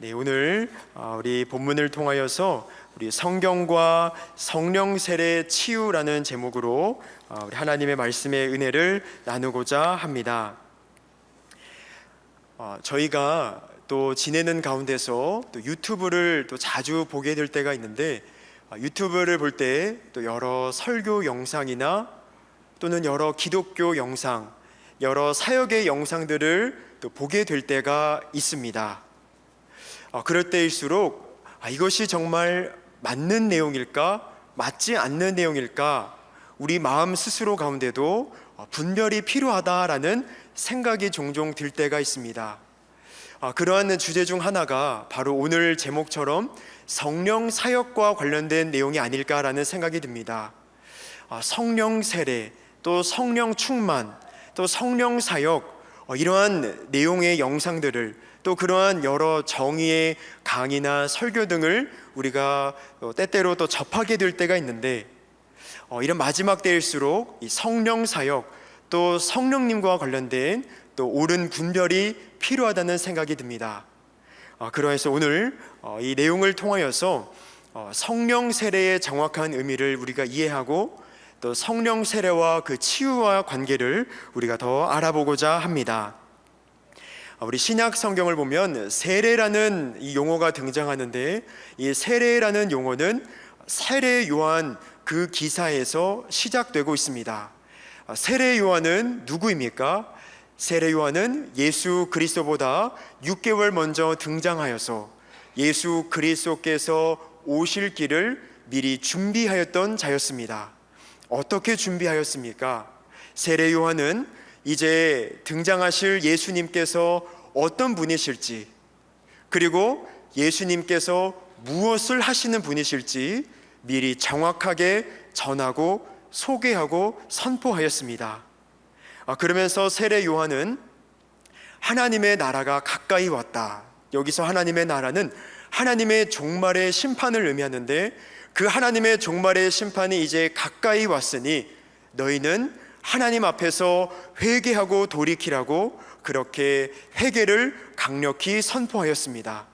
네, 오늘 우리 본문을 통하여서 우리 성경과 성령 세례 치유라는 제목으로 우리 하나님의 말씀의 은혜를 나누고자 합니다. 저희가 또 지내는 가운데서 또 유튜브를 또 자주 보게 될 때가 있는데, 유튜브를 볼 때 또 여러 설교 영상이나 또는 여러 기독교 영상, 여러 사역의 영상들을 또 보게 될 때가 있습니다. 그럴 때일수록 이것이 정말 맞는 내용일까, 맞지 않는 내용일까, 우리 마음 스스로 가운데도 분별이 필요하다라는 생각이 종종 들 때가 있습니다. 그러한 주제 중 하나가 바로 오늘 제목처럼 성령 사역과 관련된 내용이 아닐까라는 생각이 듭니다. 성령 세례, 또 성령 충만, 또 성령 사역, 이러한 내용의 영상들을, 또 그러한 여러 정의의 강의나 설교 등을 우리가 때때로 또 접하게 될 때가 있는데, 이런 마지막 때일수록 이 성령 사역, 또 성령님과 관련된 또 옳은 분별이 필요하다는 생각이 듭니다. 그러해서 오늘 이 내용을 통하여서 성령 세례의 정확한 의미를 우리가 이해하고, 또 성령 세례와 그 치유와 관계를 우리가 더 알아보고자 합니다. 우리 신약 성경을 보면 세례라는 이 용어가 등장하는데, 이 세례라는 용어는 세례 요한 그 기사에서 시작되고 있습니다. 세례 요한은 누구입니까? 세례 요한은 예수 그리스도보다 6개월 먼저 등장하여서 예수 그리스도께서 오실 길을 미리 준비하였던 자였습니다. 어떻게 준비하였습니까? 세례 요한은 이제 등장하실 예수님께서 어떤 분이실지, 그리고 예수님께서 무엇을 하시는 분이실지 미리 정확하게 전하고 소개하고 선포하였습니다. 그러면서 세례 요한은 하나님의 나라가 가까이 왔다, 여기서 하나님의 나라는 하나님의 종말의 심판을 의미하는데, 그 하나님의 종말의 심판이 이제 가까이 왔으니 너희는 하나님 앞에서 회개하고 돌이키라고 그렇게 회개를 강력히 선포하였습니다.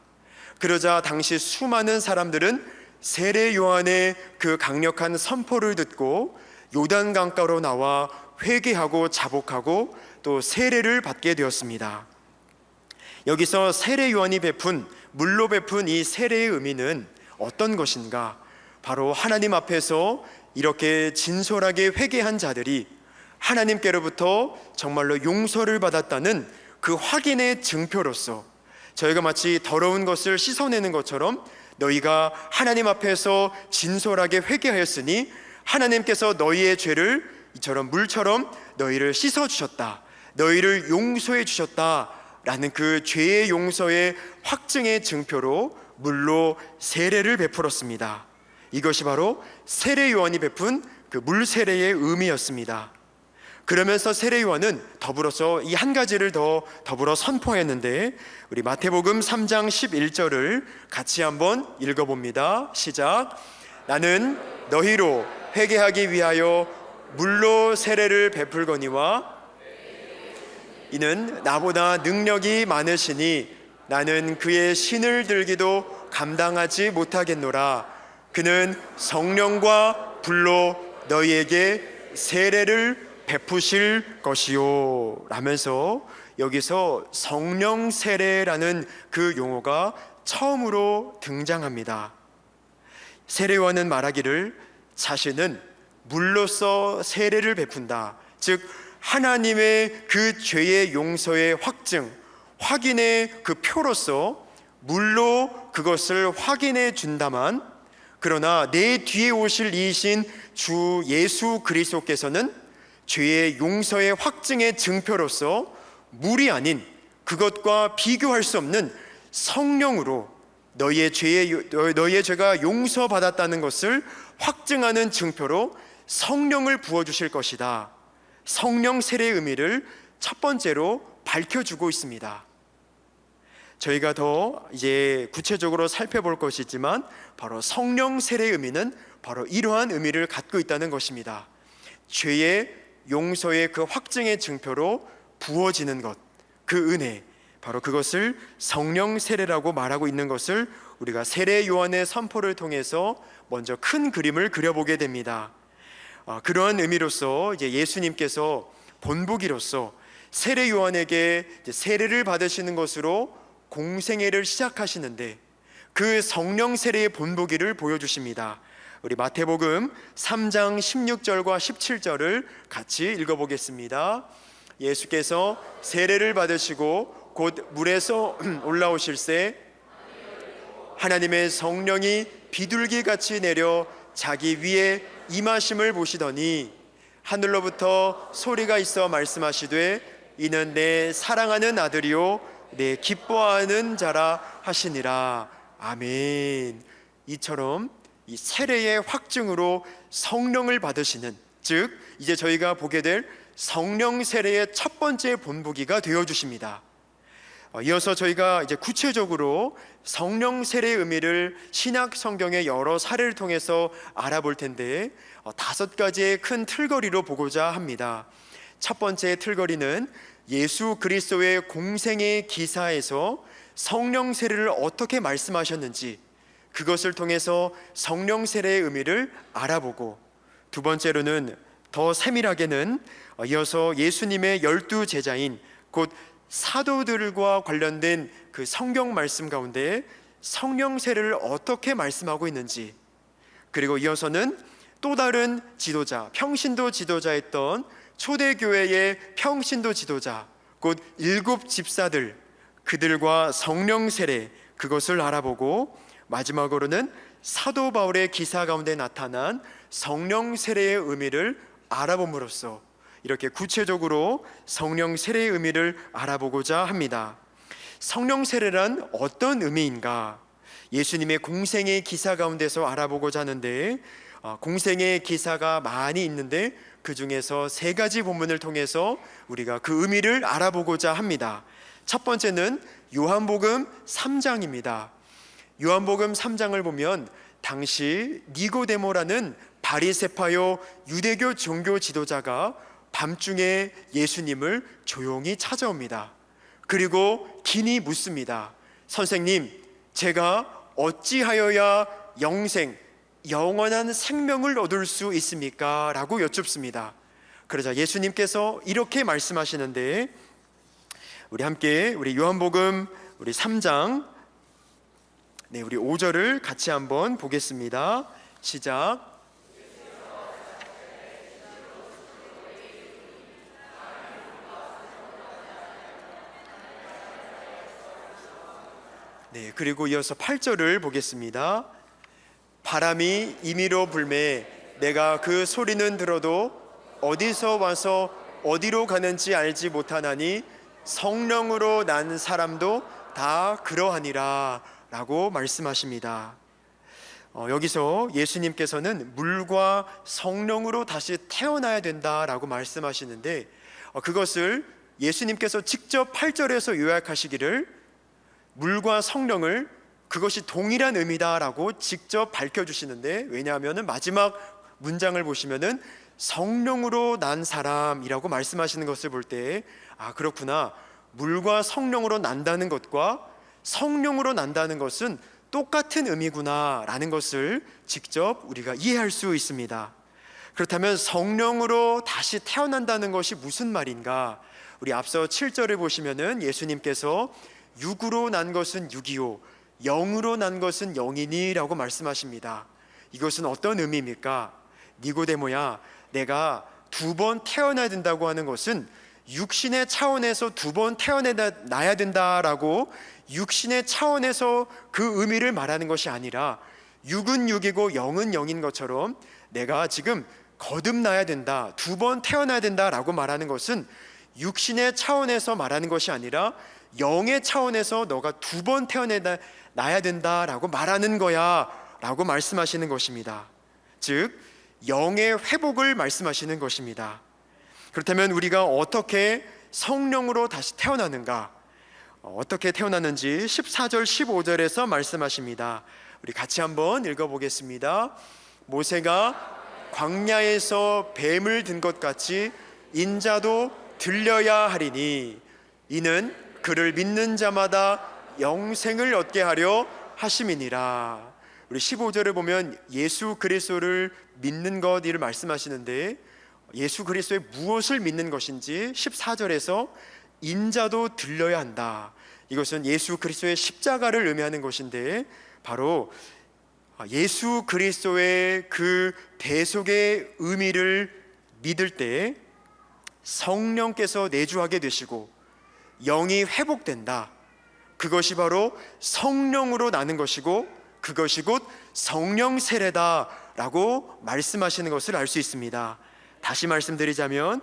그러자 당시 수많은 사람들은 세례 요한의 그 강력한 선포를 듣고 요단강가로 나와 회개하고 자복하고 또 세례를 받게 되었습니다. 여기서 세례 요한이 물로 베푼 이 세례의 의미는 어떤 것인가? 바로 하나님 앞에서 이렇게 진솔하게 회개한 자들이 하나님께로부터 정말로 용서를 받았다는 그 확인의 증표로서, 저희가 마치 더러운 것을 씻어내는 것처럼 너희가 하나님 앞에서 진솔하게 회개하였으니 하나님께서 너희의 죄를 이처럼 물처럼 너희를 씻어주셨다, 너희를 용서해 주셨다 라는 그 죄의 용서의 확증의 증표로 물로 세례를 베풀었습니다. 이것이 바로 세례 요한이 베푼 그 물 세례의 의미였습니다. 그러면서 세례 요한은 더불어서 이 한 가지를 더불어 선포했는데, 우리 마태복음 3장 11절을 같이 한번 읽어봅니다. 시작. 나는 너희로 회개하기 위하여 물로 세례를 베풀거니와 이는 나보다 능력이 많으시니 나는 그의 신을 들기도 감당하지 못하겠노라. 그는 성령과 불로 너희에게 세례를 베푸실 것이요 라면서, 여기서 성령 세례라는 그 용어가 처음으로 등장합니다. 세례 요한은 말하기를 자신은 물로써 세례를 베푼다, 즉 하나님의 그 죄의 용서의 확증, 확인의 그 표로서 물로 그것을 확인해 준다만, 그러나 내 뒤에 오실 이신 주 예수 그리스도께서는 죄의 용서의 확증의 증표로서 물이 아닌 그것과 비교할 수 없는 성령으로 너희의 죄가 용서받았다는 것을 확증하는 증표로 성령을 부어주실 것이다. 성령 세례의 의미를 첫 번째로 밝혀주고 있습니다. 저희가 더 이제 구체적으로 살펴볼 것이지만, 바로 성령 세례의 의미는 바로 이러한 의미를 갖고 있다는 것입니다. 죄의 용서의 그 확증의 증표로 부어지는 것, 그 은혜, 바로 그것을 성령 세례라고 말하고 있는 것을 우리가 세례 요한의 선포를 통해서 먼저 큰 그림을 그려보게 됩니다. 그러한 의미로서 이제 예수님께서 본보기로서 세례 요한에게 세례를 받으시는 것으로 공생애를 시작하시는데 그 성령 세례의 본보기를 보여주십니다. 우리 마태복음 3장 16절과 17절을 같이 읽어보겠습니다. 예수께서 세례를 받으시고 곧 물에서 올라오실새 하나님의 성령이 비둘기같이 내려 자기 위에 임하심을 보시더니 하늘로부터 소리가 있어 말씀하시되 이는 내 사랑하는 아들이요 내 기뻐하는 자라 하시니라. 아멘. 이처럼 이 세례의 확증으로 성령을 받으시는, 즉 이제 저희가 보게 될 성령 세례의 첫 번째 본보기가 되어 주십니다. 이어서 저희가 이제 구체적으로 성령 세례의 의미를 신약 성경의 여러 사례를 통해서 알아볼 텐데 5가지의 큰 틀거리로 보고자 합니다. 첫 번째 틀거리는 예수 그리스도의 공생의 기사에서 성령 세례를 어떻게 말씀하셨는지 그것을 통해서 성령 세례의 의미를 알아보고, 두 번째로는 더 세밀하게는 이어서 예수님의 12 제자인 곧 사도들과 관련된 그 성경 말씀 가운데 성령 세례를 어떻게 말씀하고 있는지, 그리고 이어서는 또 다른 지도자, 평신도 지도자였던 초대교회의 평신도 지도자 곧 7 집사들, 그들과 성령 세례 그것을 알아보고, 마지막으로는 사도 바울의 기사 가운데 나타난 성령 세례의 의미를 알아봄으로써 이렇게 구체적으로 성령 세례의 의미를 알아보고자 합니다. 성령 세례란 어떤 의미인가? 예수님의 공생의 기사 가운데서 알아보고자 하는데, 공생의 기사가 많이 있는데 그 중에서 3가지 본문을 통해서 우리가 그 의미를 알아보고자 합니다. 첫 번째는 요한복음 3장입니다. 요한복음 3장을 보면 당시 니고데모라는 바리새파요 유대교 종교 지도자가 밤중에 예수님을 조용히 찾아옵니다. 그리고 긴히 묻습니다. 선생님, 제가 어찌하여야 영원한 생명을 얻을 수 있습니까? 라고 여쭙습니다. 그러자 예수님께서 이렇게 말씀하시는데, 우리 함께 우리 요한복음 우리 3장 우리 5절을 같이 한번 보겠습니다. 시작. 그리고 이어서 8절을 보겠습니다. 바람이 임의로 불매 내가 그 소리는 들어도 어디서 와서 어디로 가는지 알지 못하나니 성령으로 난 사람도 다 그러하니라 라고 말씀하십니다. 여기서 예수님께서는 물과 성령으로 다시 태어나야 된다라고 말씀하시는데, 그것을 예수님께서 직접 8절에서 요약하시기를 물과 성령을 그것이 동일한 의미다라고 직접 밝혀주시는데, 왜냐하면 마지막 문장을 보시면은 성령으로 난 사람이라고 말씀하시는 것을 볼 때, 그렇구나, 물과 성령으로 난다는 것과 성령으로 난다는 것은 똑같은 의미구나 라는 것을 직접 우리가 이해할 수 있습니다. 그렇다면 성령으로 다시 태어난다는 것이 무슨 말인가? 우리 앞서 7절을 보시면은 예수님께서 육으로 난 것은 육이요 영으로 난 것은 영이니 라고 말씀하십니다. 이것은 어떤 의미입니까? 니고데모야, 내가 2번 태어나야 된다고 하는 것은 육신의 차원에서 2번 태어나야 된다라고 육신의 차원에서 그 의미를 말하는 것이 아니라 육은 육이고 영은 영인 것처럼 내가 지금 거듭나야 된다, 2번 태어나야 된다라고 말하는 것은 육신의 차원에서 말하는 것이 아니라 영의 차원에서 너가 2번 태어나야 된다라고 말하는 거야 라고 말씀하시는 것입니다. 즉 영의 회복을 말씀하시는 것입니다. 그렇다면 우리가 어떻게 성령으로 다시 태어나는가? 어떻게 태어나는지 14절 15절에서 말씀하십니다. 우리 같이 한번 읽어보겠습니다. 모세가 광야에서 뱀을 든 것 같이 인자도 들려야 하리니 이는 그를 믿는 자마다 영생을 얻게 하려 하심이니라. 우리 15절을 보면 예수 그리스도를 믿는 것 이를 말씀하시는데, 예수 그리스도의 무엇을 믿는 것인지 14절에서 인자도 들려야 한다. 이것은 예수 그리스도의 십자가를 의미하는 것인데, 바로 예수 그리스도의 그 대속의 의미를 믿을 때 성령께서 내주하게 되시고 영이 회복된다. 그것이 바로 성령으로 나는 것이고 그것이 곧 성령 세례다라고 말씀하시는 것을 알 수 있습니다. 다시 말씀드리자면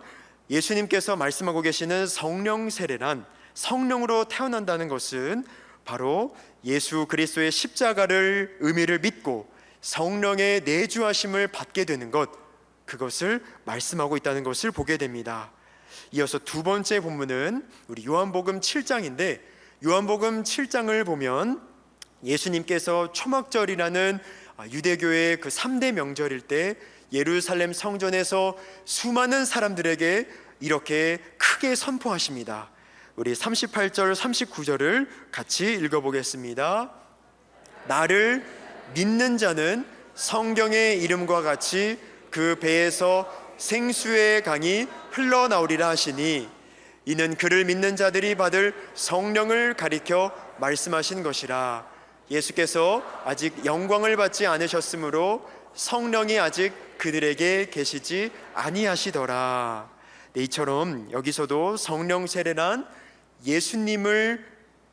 예수님께서 말씀하고 계시는 성령 세례란, 성령으로 태어난다는 것은 바로 예수 그리스도의 십자가를 의미를 믿고 성령의 내주하심을 받게 되는 것, 그것을 말씀하고 있다는 것을 보게 됩니다. 이어서 두 번째 본문은 우리 요한복음 7장인데, 요한복음 7장을 보면 예수님께서 초막절이라는 유대교의 그 3대 명절일 때 예루살렘 성전에서 수많은 사람들에게 이렇게 크게 선포하십니다. 우리 38절 39절을 같이 읽어보겠습니다. 나를 믿는 자는 성경의 이름과 같이 그 배에서 생수의 강이 흘러나오리라 하시니, 이는 그를 믿는 자들이 받을 성령을 가리켜 말씀하신 것이라. 예수께서 아직 영광을 받지 않으셨으므로 성령이 아직 그들에게 계시지 아니하시더라. 네, 이처럼 여기서도 성령 세례란 예수님을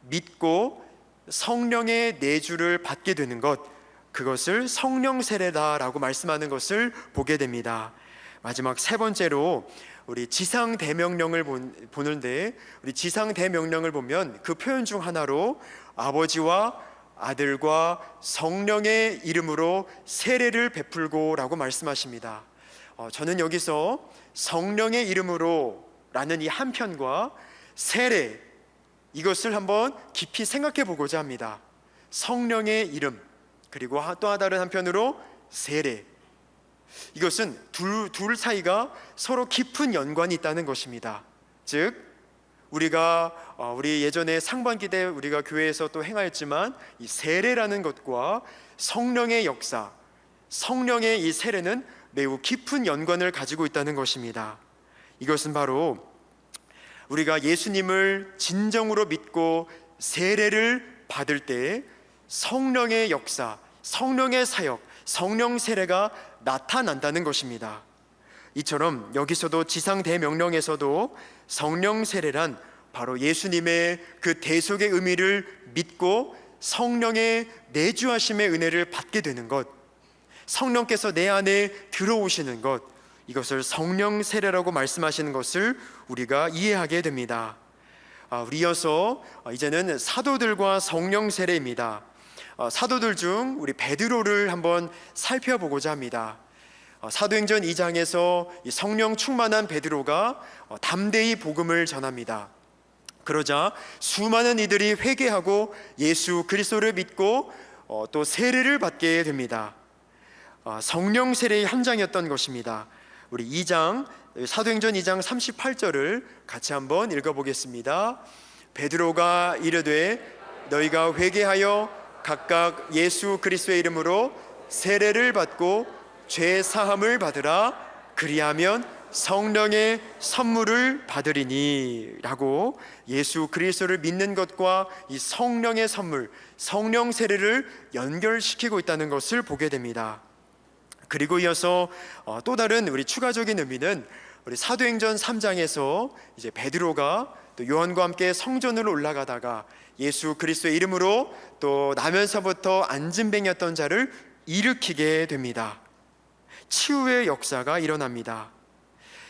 믿고 성령의 내주를 받게 되는 것, 그것을 성령 세례다라고 말씀하는 것을 보게 됩니다. 마지막 세 번째로 우리 지상 대명령을 보는데, 우리 지상 대명령을 보면 그 표현 중 하나로 아버지와 아들과 성령의 이름으로 세례를 베풀고라고 말씀하십니다. 저는 여기서 성령의 이름으로 라는 이 한편과 세례, 이것을 한번 깊이 생각해 보고자 합니다. 성령의 이름, 그리고 또 다른 한편으로 세례, 이것은 둘 사이가 서로 깊은 연관이 있다는 것입니다. 즉 우리 예전에 상반기 때 우리가 교회에서 또 행하였지만, 이 세례라는 것과 성령의 역사, 성령의 이 세례는 매우 깊은 연관을 가지고 있다는 것입니다. 이것은 바로 우리가 예수님을 진정으로 믿고 세례를 받을 때 성령의 역사, 성령의 사역, 성령 세례가 나타난다는 것입니다. 이처럼 여기서도 지상 대명령에서도 성령 세례란 바로 예수님의 그 대속의 의미를 믿고 성령의 내주하심의 은혜를 받게 되는 것, 성령께서 내 안에 들어오시는 것, 이것을 성령 세례라고 말씀하시는 것을 우리가 이해하게 됩니다. 우리 이어서 이제는 사도들과 성령 세례입니다. 사도들 중 우리 베드로를 한번 살펴보고자 합니다. 사도행전 2장에서 성령 충만한 베드로가 담대히 복음을 전합니다. 그러자 수많은 이들이 회개하고 예수 그리스도를 믿고 또 세례를 받게 됩니다. 성령 세례의 현장이었던 것입니다. 우리 2장, 사도행전 2장 38절을 같이 한번 읽어보겠습니다. 베드로가 이르되 너희가 회개하여 각각 예수 그리스도의 이름으로 세례를 받고 죄 사함을 받으라. 그리하면 성령의 선물을 받으리니 라고 예수 그리스도를 믿는 것과 이 성령의 선물, 성령 세례를 연결시키고 있다는 것을 보게 됩니다. 그리고 이어서 또 다른 우리 추가적인 의미는 우리 사도행전 3장에서 이제 베드로가 또 요한과 함께 성전으로 올라가다가 예수 그리스도의 이름으로 또 나면서부터 안진뱅이였던 자를 일으키게 됩니다. 치유의 역사가 일어납니다.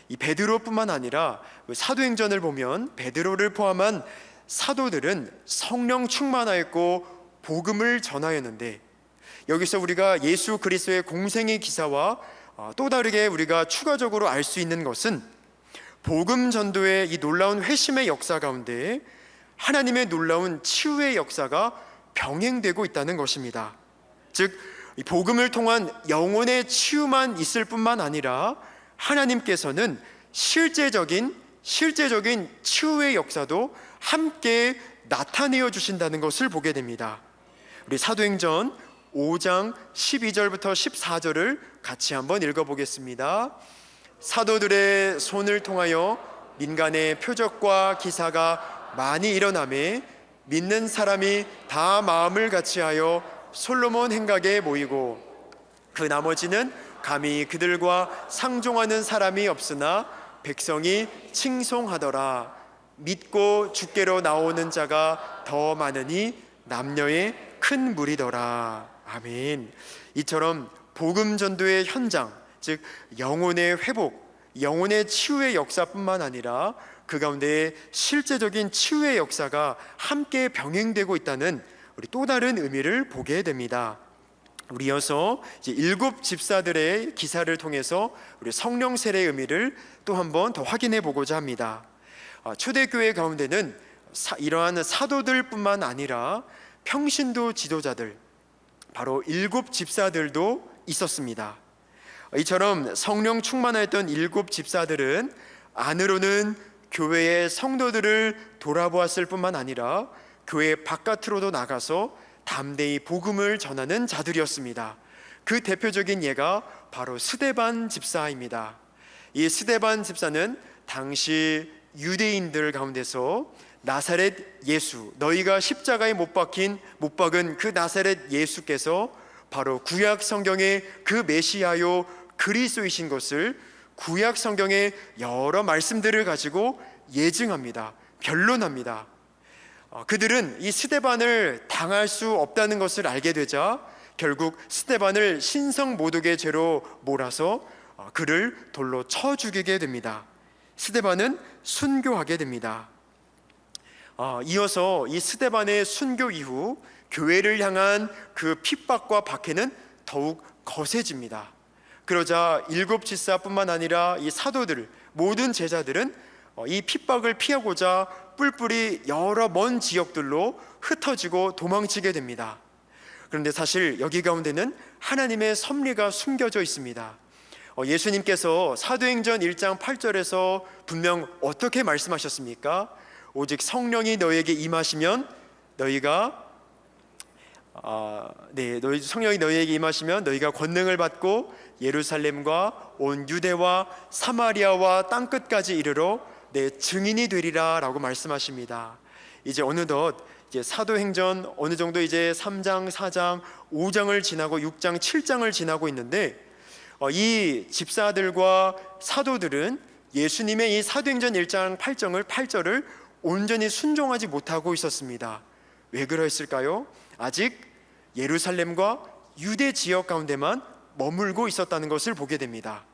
이 베드로뿐만 아니라 사도행전을 보면 베드로를 포함한 사도들은 성령 충만하였고 복음을 전하였는데, 여기서 우리가 예수 그리스도의 공생의 기사와 또 다르게 우리가 추가적으로 알 수 있는 것은 복음 전도의 이 놀라운 회심의 역사 가운데 하나님의 놀라운 치유의 역사가 병행되고 있다는 것입니다. 즉 이 복음을 통한 영혼의 치유만 있을 뿐만 아니라 하나님께서는 실제적인 실제적인 치유의 역사도 함께 나타내어 주신다는 것을 보게 됩니다. 우리 사도행전 5장 12절부터 14절을 같이 한번 읽어보겠습니다. 사도들의 손을 통하여 민간의 표적과 기사가 많이 일어나매 믿는 사람이 다 마음을 같이하여 솔로몬 행각에 모이고 그 나머지는 감히 그들과 상종하는 사람이 없으나 백성이 칭송하더라. 믿고 주께로 나오는 자가 더 많으니 남녀의 큰 무리더라. 아멘. 이처럼 복음 전도의 현장, 즉 영혼의 회복, 영혼의 치유의 역사뿐만 아니라 그 가운데 실제적인 치유의 역사가 함께 병행되고 있다는 우리 또 다른 의미를 보게 됩니다. 우리 이어서 이제 7 집사들의 기사를 통해서 우리 성령 세례의 의미를 또 한 번 더 확인해 보고자 합니다. 초대교회 가운데는 이러한 사도들뿐만 아니라 평신도 지도자들, 바로 7 집사들도 있었습니다. 이처럼 성령 충만하였던 7 집사들은 안으로는 교회의 성도들을 돌아보았을 뿐만 아니라 교회 바깥으로도 나가서 담대히 복음을 전하는 자들이었습니다. 그 대표적인 예가 바로 스데반 집사입니다. 이 스데반 집사는 당시 유대인들 가운데서 나사렛 예수, 너희가 십자가에 못 박은 그 나사렛 예수께서 바로 구약 성경의 그 메시아요 그리스도이신 것을 구약 성경의 여러 말씀들을 가지고 예증합니다. 변론합니다. 그들은 이 스데반을 당할 수 없다는 것을 알게 되자 결국 스데반을 신성모독의 죄로 몰아서 그를 돌로 쳐 죽이게 됩니다. 스데반은 순교하게 됩니다. 이어서 이 스데반의 순교 이후 교회를 향한 그 핍박과 박해는 더욱 거세집니다. 그러자 7 집사뿐만 아니라 이 사도들, 모든 제자들은 이 핍박을 피하고자 뿔뿔이 여러 먼 지역들로 흩어지고 도망치게 됩니다. 그런데 사실 여기 가운데는 하나님의 섭리가 숨겨져 있습니다. 예수님께서 사도행전 1장 8절에서 분명 어떻게 말씀하셨습니까? 오직 성령이 너희에게 임하시면 성령이 너희에게 임하시면 너희가 권능을 받고 예루살렘과 온 유대와 사마리아와 땅끝까지 이르러 내 증인이 되리라 라고 말씀하십니다. 이제 어느덧 이제 사도행전 어느 정도 이제 3장, 4장, 5장을 지나고 6장, 7장을 지나고 있는데 이 집사들과 사도들은 예수님의 이 사도행전 1장 8절을 온전히 순종하지 못하고 있었습니다. 왜 그랬을까요? 아직 예루살렘과 유대 지역 가운데만 머물고 있었다는 것을 보게 됩니다.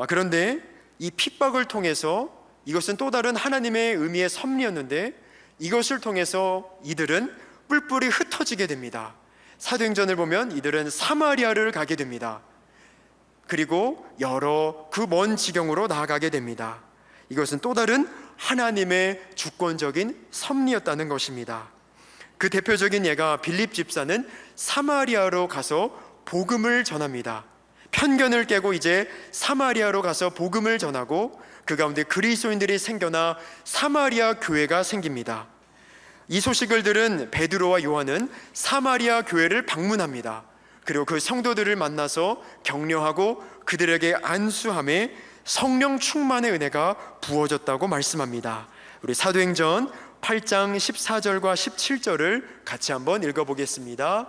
그런데 이 핍박을 통해서 이것은 또 다른 하나님의 의미의 섭리였는데 이것을 통해서 이들은 뿔뿔이 흩어지게 됩니다. 사도행전을 보면 이들은 사마리아를 가게 됩니다. 그리고 여러 그 먼 지경으로 나아가게 됩니다. 이것은 또 다른 하나님의 주권적인 섭리였다는 것입니다. 그 대표적인 예가 빌립 집사는 사마리아로 가서 복음을 전합니다. 편견을 깨고 이제 사마리아로 가서 복음을 전하고 그 가운데 그리스도인들이 생겨나 사마리아 교회가 생깁니다. 이 소식을 들은 베드로와 요한은 사마리아 교회를 방문합니다. 그리고 그 성도들을 만나서 격려하고 그들에게 안수함에 성령 충만의 은혜가 부어졌다고 말씀합니다. 우리 사도행전 8장 14절과 17절을 같이 한번 읽어보겠습니다.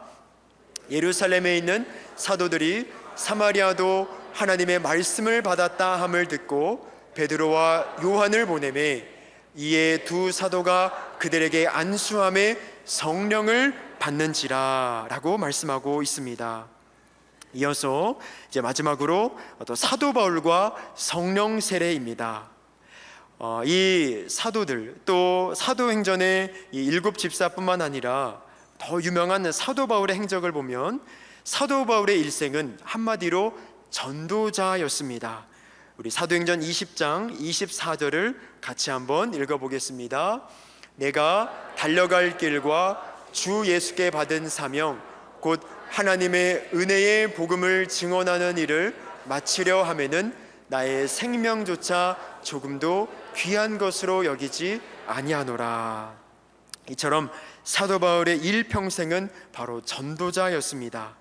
예루살렘에 있는 사도들이 사마리아도 하나님의 말씀을 받았다 함을 듣고 베드로와 요한을 보내매 이에 두 사도가 그들에게 안수함에 성령을 받는지라 라고 말씀하고 있습니다. 이어서 이제 마지막으로 또 사도 바울과 성령 세례입니다. 이 사도들 또 사도행전의 이 7 집사뿐만 아니라 더 유명한 사도 바울의 행적을 보면 사도 바울의 일생은 한마디로 전도자였습니다. 우리 사도행전 20장 24절을 같이 한번 읽어보겠습니다. 내가 달려갈 길과 주 예수께 받은 사명 곧 하나님의 은혜의 복음을 증언하는 일을 마치려 하면은 나의 생명조차 조금도 귀한 것으로 여기지 아니하노라. 이처럼 사도 바울의 일평생은 바로 전도자였습니다.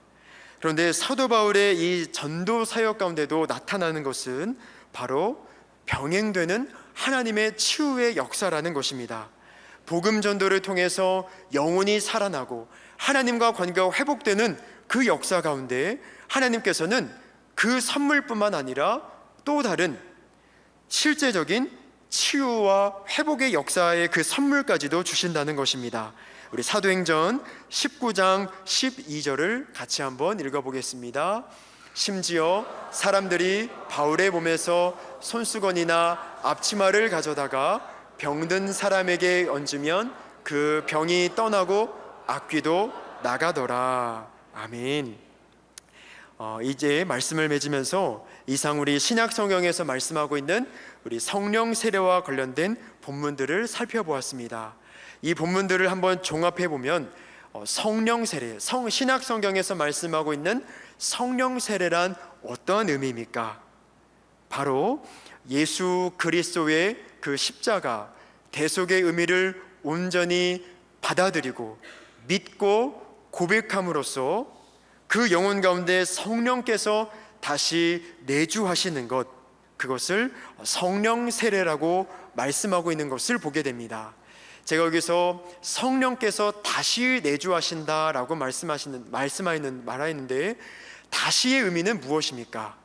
그런데 사도 바울의 이 전도 사역 가운데도 나타나는 것은 바로 병행되는 하나님의 치유의 역사라는 것입니다. 복음 전도를 통해서 영혼이 살아나고 하나님과 관계가 회복되는 그 역사 가운데 하나님께서는 그 선물뿐만 아니라 또 다른 실제적인 치유와 회복의 역사의 그 선물까지도 주신다는 것입니다. 우리 사도행전 19장 12절을 같이 한번 읽어보겠습니다. 심지어 사람들이 바울의 몸에서 손수건이나 앞치마를 가져다가 병든 사람에게 얹으면 그 병이 떠나고 악귀도 나가더라. 아멘. 이제 말씀을 맺으면서 이상 우리 신약 성경에서 말씀하고 있는 우리 성령 세례와 관련된 본문들을 살펴보았습니다. 이 본문들을 한번 종합해 보면 성령 세례, 신약 성경에서 말씀하고 있는 성령 세례란 어떠한 의미입니까? 바로 예수 그리스도의 그 십자가 대속의 의미를 온전히 받아들이고 믿고 고백함으로써 그 영혼 가운데 성령께서 다시 내주하시는 것, 그것을 성령 세례라고 말씀하고 있는 것을 보게 됩니다. 제가 여기서 성령께서 다시 내주하신다라고 말하였는데 다시의 의미는 무엇입니까?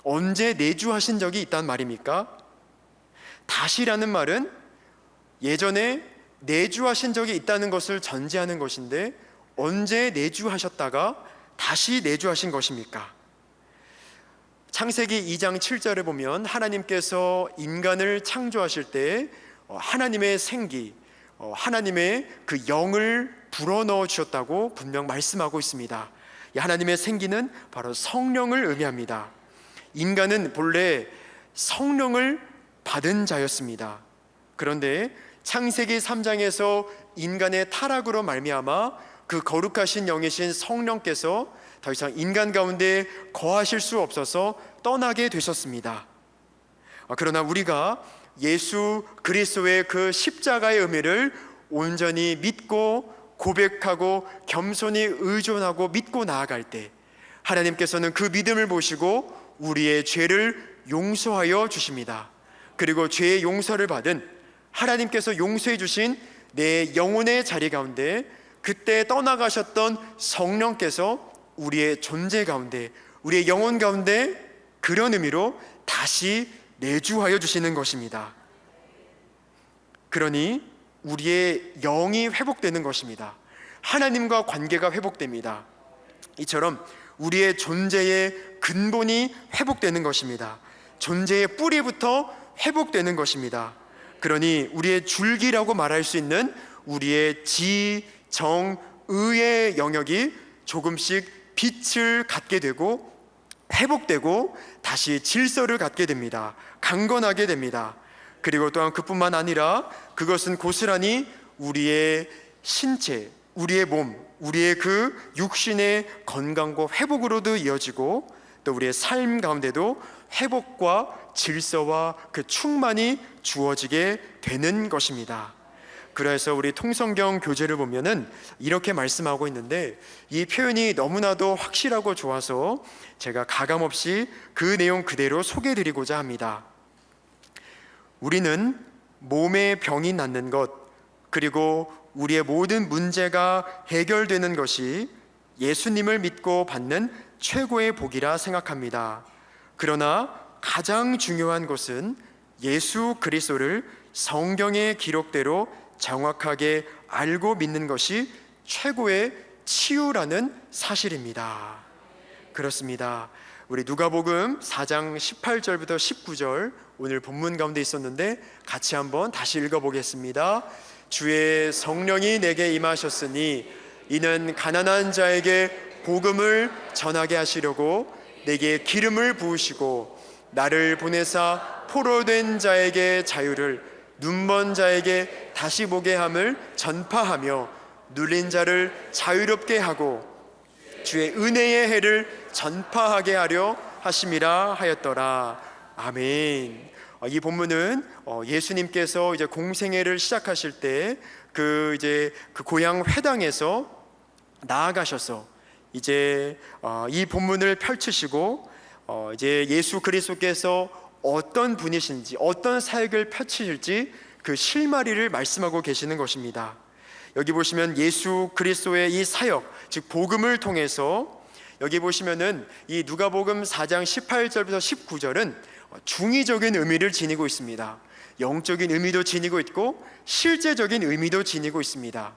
언제 내주하신 적이 있단 말입니까? 다시라는 말은 예전에 내주하신 적이 있다는 것을 전제하는 것인데 언제 내주하셨다가 다시 내주하신 것입니까? 창세기 2장 7절에 보면 하나님께서 인간을 창조하실 때 하나님의 생기, 하나님의 그 영을 불어넣어 주셨다고 분명 말씀하고 있습니다. 이 하나님의 생기는 바로 성령을 의미합니다. 인간은 본래 성령을 받은 자였습니다. 그런데 창세기 3장에서 인간의 타락으로 말미암아 그 거룩하신 영이신 성령께서 더 이상 인간 가운데 거하실 수 없어서 떠나게 되셨습니다. 그러나 우리가 예수 그리스도의 그 십자가의 의미를 온전히 믿고 고백하고 겸손히 의존하고 믿고 나아갈 때 하나님께서는 그 믿음을 보시고 우리의 죄를 용서하여 주십니다. 그리고 죄의 용서를 받은 하나님께서 용서해 주신 내 영혼의 자리 가운데 그때 떠나가셨던 성령께서 우리의 존재 가운데, 우리의 영혼 가운데 그런 의미로 다시 내주하여 주시는 것입니다. 그러니 우리의 영이 회복되는 것입니다. 하나님과 관계가 회복됩니다. 이처럼 우리의 존재의 근본이 회복되는 것입니다. 존재의 뿌리부터 회복되는 것입니다. 그러니 우리의 줄기라고 말할 수 있는 우리의 지, 정, 의의 영역이 조금씩 빛을 갖게 되고 회복되고 다시 질서를 갖게 됩니다. 강건하게 됩니다. 그리고 또한 그뿐만 아니라 그것은 고스란히 우리의 신체, 우리의 몸, 우리의 그 육신의 건강과 회복으로도 이어지고 또 우리의 삶 가운데도 회복과 질서와 그 충만이 주어지게 되는 것입니다. 그래서 우리 통성경 교재를 보면은 이렇게 말씀하고 있는데 이 표현이 너무나도 확실하고 좋아서 제가 가감없이 그 내용 그대로 소개해드리고자 합니다. 우리는 몸에 병이 낫는 것, 그리고 우리의 모든 문제가 해결되는 것이 예수님을 믿고 받는 최고의 복이라 생각합니다. 그러나 가장 중요한 것은 예수 그리스도를 성경의 기록대로 정확하게 알고 믿는 것이 최고의 치유라는 사실입니다. 그렇습니다. 우리 누가복음 4장 18절부터 19절 오늘 본문 가운데 있었는데 같이 한번 다시 읽어보겠습니다. 주의 성령이 내게 임하셨으니 이는 가난한 자에게 복음을 전하게 하시려고 내게 기름을 부으시고 나를 보내사 포로된 자에게 자유를 눈먼 자에게 다시 보게 함을 전파하며 눌린 자를 자유롭게 하고 주의 은혜의 해를 전파하게 하려 하심이라 하였더라. 아멘. 이 본문은 예수님께서 이제 공생애를 시작하실 때 그 고향 회당에서 나아가셔서 이제 이 본문을 펼치시고 이제 예수 그리스도께서 어떤 분이신지 어떤 사역을 펼치실지 그 실마리를 말씀하고 계시는 것입니다. 여기 보시면 예수 그리스도의 이 사역, 즉 복음을 통해서 여기 보시면은 이 누가복음 4장 18절부터 19절은 중의적인 의미를 지니고 있습니다. 영적인 의미도 지니고 있고 실제적인 의미도 지니고 있습니다.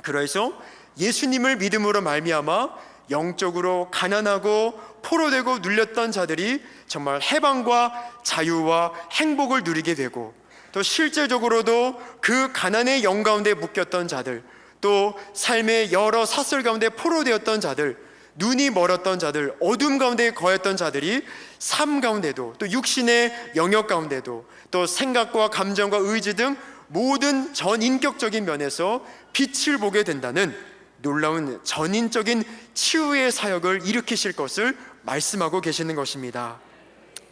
그래서 예수님을 믿음으로 말미암아 영적으로 가난하고 포로되고 눌렸던 자들이 정말 해방과 자유와 행복을 누리게 되고, 또 실제적으로도 그 가난의 영 가운데 묶였던 자들, 또 삶의 여러 사슬 가운데 포로되었던 자들, 눈이 멀었던 자들, 어둠 가운데 거했던 자들이 삶 가운데도, 또 육신의 영역 가운데도, 또 생각과 감정과 의지 등 모든 전인격적인 면에서 빛을 보게 된다는 놀라운 전인적인 치유의 사역을 일으키실 것을 말씀하고 계시는 것입니다.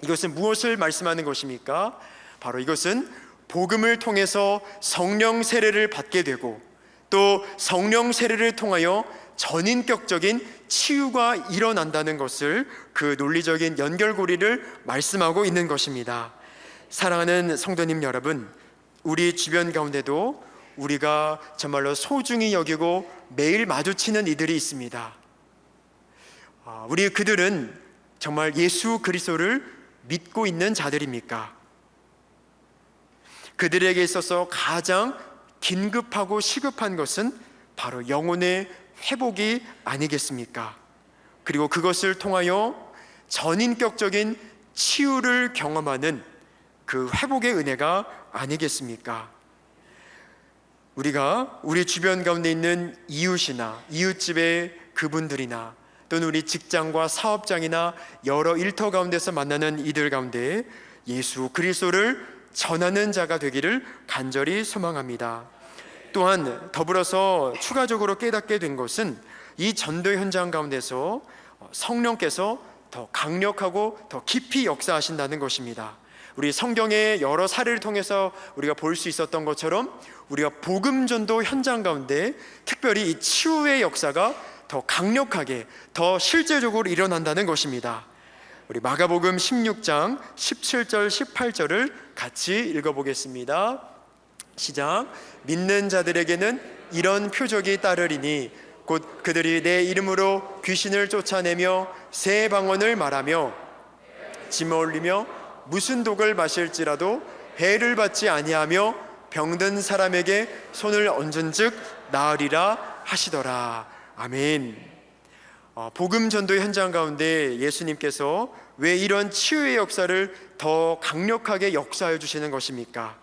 이것은 무엇을 말씀하는 것입니까? 바로 이것은 복음을 통해서 성령 세례를 받게 되고, 또 성령 세례를 통하여 전인격적인 치유가 일어난다는 것을, 그 논리적인 연결고리를 말씀하고 있는 것입니다. 사랑하는 성도님 여러분, 우리 주변 가운데도 우리가 정말로 소중히 여기고 매일 마주치는 이들이 있습니다. 우리 그들은 정말 예수 그리스도를 믿고 있는 자들입니까? 그들에게 있어서 가장 긴급하고 시급한 것은 바로 영혼의 회복이 아니겠습니까? 그리고 그것을 통하여 전인격적인 치유를 경험하는 그 회복의 은혜가 아니겠습니까? 우리가 우리 주변 가운데 있는 이웃이나 이웃집의 그분들이나 또는 우리 직장과 사업장이나 여러 일터 가운데서 만나는 이들 가운데 예수 그리스도를 전하는 자가 되기를 간절히 소망합니다. 또한 더불어서 추가적으로 깨닫게 된 것은 이 전도 현장 가운데서 성령께서 더 강력하고 더 깊이 역사하신다는 것입니다. 우리 성경의 여러 사례를 통해서 우리가 볼 수 있었던 것처럼 우리가 복음 전도 현장 가운데 특별히 이 치유의 역사가 더 강력하게, 더 실제적으로 일어난다는 것입니다. 우리 마가복음 16장 17절 18절을 같이 읽어보겠습니다. 시작. 믿는 자들에게는 이런 표적이 따르리니 곧 그들이 내 이름으로 귀신을 쫓아내며 새 방언을 말하며 짐을 올리며 무슨 독을 마실지라도 해를 받지 아니하며 병든 사람에게 손을 얹은즉 나으리라 하시더라. 아멘. 복음 전도 현장 가운데 예수님께서 왜 이런 치유의 역사를 더 강력하게 역사해 주시는 것입니까?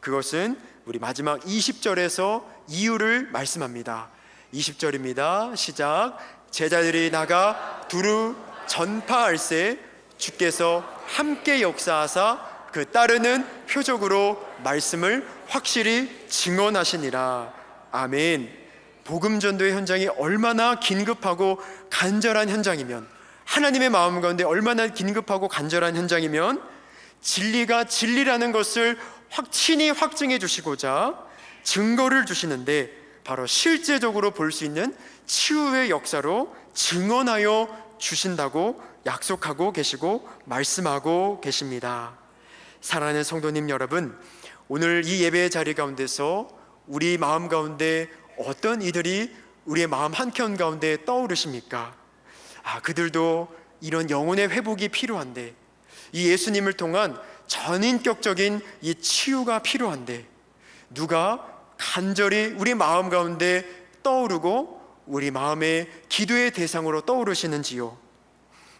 그것은 우리 마지막 20절에서 이유를 말씀합니다. 20절입니다. 시작. 제자들이 나가 두루 전파할세 주께서 함께 역사하사 그 따르는 표적으로 말씀을 확실히 증언하시니라. 아멘. 복음 전도의 현장이 얼마나 긴급하고 간절한 현장이면, 하나님의 마음 가운데 얼마나 긴급하고 간절한 현장이면 진리가 진리라는 것을 친히 확증해 주시고자 증거를 주시는데, 바로 실제적으로 볼 수 있는 치유의 역사로 증언하여 주신다고 약속하고 계시고 말씀하고 계십니다. 사랑하는 성도님 여러분, 오늘 이 예배의 자리 가운데서 우리 마음 가운데 어떤 이들이 우리의 마음 한켠 가운데 떠오르십니까? 그들도 이런 영혼의 회복이 필요한데, 이 예수님을 통한 전인격적인 이 치유가 필요한데, 누가 간절히 우리 마음 가운데 떠오르고 우리 마음의 기도의 대상으로 떠오르시는지요?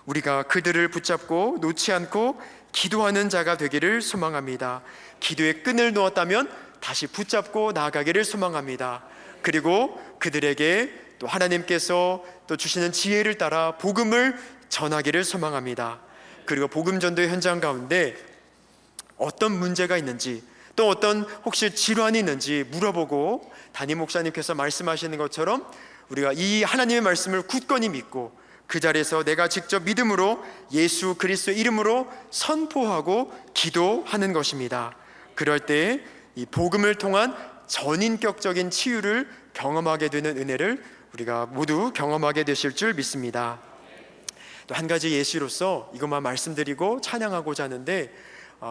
우리가 그들을 붙잡고 놓지 않고 기도하는 자가 되기를 소망합니다. 기도의 끈을 놓았다면 다시 붙잡고 나아가기를 소망합니다. 그리고 그들에게 또 하나님께서 또 주시는 지혜를 따라 복음을 전하기를 소망합니다. 그리고 복음 전도의 현장 가운데 어떤 문제가 있는지, 또 어떤 혹시 질환이 있는지 물어보고, 담임 목사님께서 말씀하시는 것처럼 우리가 이 하나님의 말씀을 굳건히 믿고 그 자리에서 내가 직접 믿음으로 예수 그리스도의 이름으로 선포하고 기도하는 것입니다. 그럴 때 이 복음을 통한 전인격적인 치유를 경험하게 되는 은혜를 우리가 모두 경험하게 되실 줄 믿습니다. 또 한 가지 예시로서 이것만 말씀드리고 찬양하고자 하는데,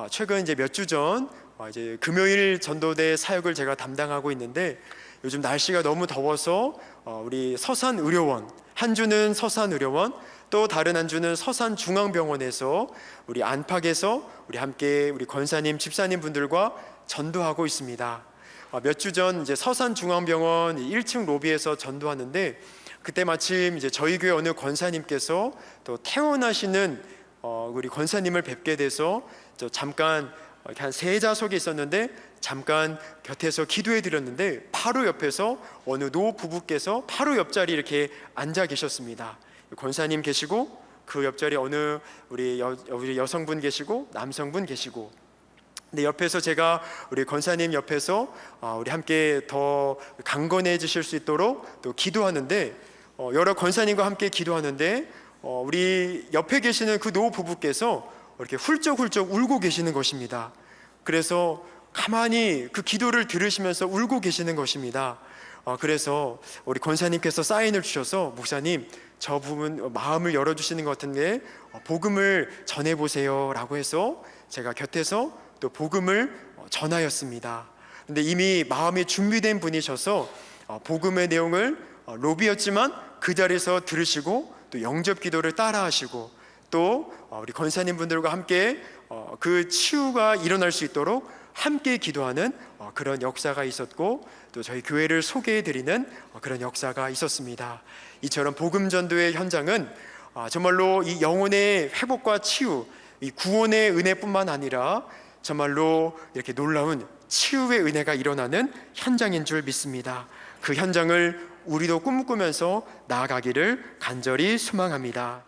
최근 이제 몇 주 전 이제 금요일 전도대 사역을 제가 담당하고 있는데, 요즘 날씨가 너무 더워서 우리 서산의료원, 한 주는 서산의료원, 또 다른 한 주는 서산중앙병원에서 우리 안팎에서 우리 함께 우리 권사님, 집사님 분들과 전도하고 있습니다. 몇 주 전 이제 서산중앙병원 1층 로비에서 전도하는데, 그때 마침 이제 저희 교회 어느 권사님께서 또 퇴원하시는 우리 권사님을 뵙게 돼서 잠깐 이렇게 한 세자석에 있었는데 잠깐 곁에서 기도해 드렸는데, 바로 옆에서 어느 노 부부께서 바로 옆자리 이렇게 앉아 계셨습니다. 권사님 계시고 그 옆자리에 어느 우리 여성분 계시고 남성분 계시고, 근데 옆에서 제가 우리 권사님 옆에서 우리 함께 더 강건해지실 수 있도록 또 기도하는데, 여러 권사님과 함께 기도하는데 우리 옆에 계시는 그 노 부부께서 이렇게 훌쩍훌쩍 울고 계시는 것입니다. 그래서 가만히 그 기도를 들으시면서 울고 계시는 것입니다. 그래서 우리 권사님께서 사인을 주셔서, 목사님 저 부분 마음을 열어주시는 것 같은데 복음을 전해보세요 라고 해서 제가 곁에서 또 복음을 전하였습니다. 근데 이미 마음이 준비된 분이셔서 복음의 내용을 로비였지만 그 자리에서 들으시고 또 영접 기도를 따라하시고, 또 우리 권사님 분들과 함께 그 치유가 일어날 수 있도록 함께 기도하는 그런 역사가 있었고, 또 저희 교회를 소개해드리는 그런 역사가 있었습니다. 이처럼 복음 전도의 현장은 정말로 이 영혼의 회복과 치유, 이 구원의 은혜뿐만 아니라 정말로 이렇게 놀라운 치유의 은혜가 일어나는 현장인 줄 믿습니다. 그 현장을 우리도 꿈꾸면서 나아가기를 간절히 소망합니다.